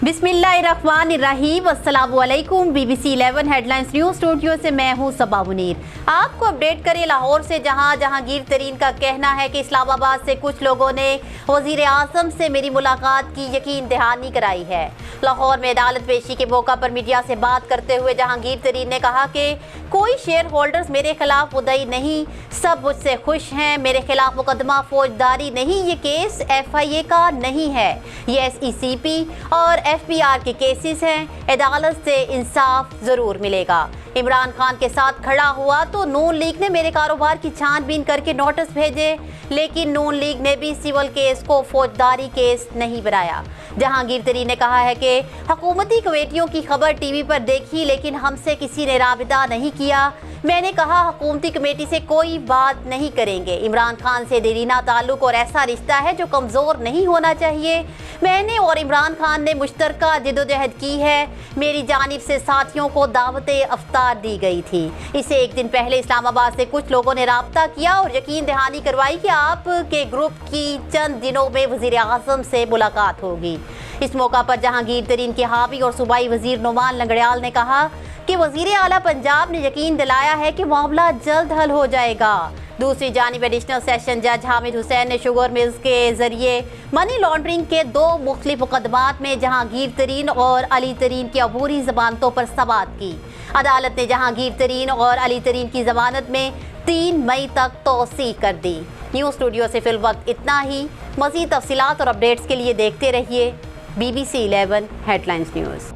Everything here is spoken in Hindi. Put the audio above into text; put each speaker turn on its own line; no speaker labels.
बिस्मिल्लाहिर्रहमानिर्रहीम। अस्सलामुअलैकुम। BBC 11 हेडलाइंस न्यूज़ स्टूडियो से मैं हूं सबा मुनीर। आपको अपडेट करें लाहौर से, जहां जहांगीर तरीन का कहना है कि इस्लामाबाद से कुछ लोगों ने वज़ीर आज़म से मेरी मुलाकात की यकीन दहानी कराई है। लाहौर में अदालत पेशी के मौका पर मीडिया से बात करते हुए जहांगीर तरीन ने कहा कि कोई शेयर होल्डर्स मेरे खिलाफ मुद्दई नहीं, सब मुझसे खुश हैं। मेरे खिलाफ मुकदमा फौजदारी नहीं, ये केस FIA का नहीं है, ये SECP और FBR के केसेस हैं। अदालत से इंसाफ जरूर मिलेगा। इमरान खान के साथ खड़ा हुआ तो नून लीग ने मेरे कारोबार की छानबीन करके नोटिस भेजे, लेकिन नून लीग ने भी सिविल केस को फौजदारी केस नहीं बनाया। जहांगीर तरीन ने कहा है कि हुकूमती कमेटियों की खबर TV पर देखी, लेकिन हमसे किसी ने राबिता नहीं किया। मैंने कहा हुकूमती कमेटी से कोई बात नहीं करेंगे। इमरान खान से देरीना ताल्लुक और ऐसा रिश्ता है जो कमज़ोर नहीं होना चाहिए। मैंने और इमरान खान ने मुश्तरका जिदोजहद की है। मेरी जानिब से साथियों को दावते अफ्तार दी गई थी। इसे एक दिन पहले इस्लामाबाद से कुछ लोगों ने राब्ता किया और यकीन दहानी करवाई कि आपके ग्रुप की चंद दिनों में वज़ीर आज़म से मुलाकात होगी। इस मौका पर जहांगीर तरीन के हामी और सूबाई वज़ीर नुमान लंगड़ियाल ने कहा कि वज़ीर आला पंजाब ने यकीन दिलाया है कि मामला जल्द हल हो जाएगा। दूसरी जानिब एडिशनल सेशन जज हामिद हुसैन ने शुगर मिल्स के जरिए मनी लॉन्ड्रिंग के 2 मुख्तलिफ मुकदमात में जहांगीर तरीन और अली तरीन की अबूरी जमानतों पर समाअत की। अदालत ने जहांगीर तरीन और अली तरीन की जमानत में 3 मई तक तौसीह कर दी। न्यूज़ स्टूडियो से फिल वक्त इतना ही। मज़ीद तफसीलात और अपडेट्स के लिए देखते रहिए BBC 11 हेडलाइंस न्यूज़।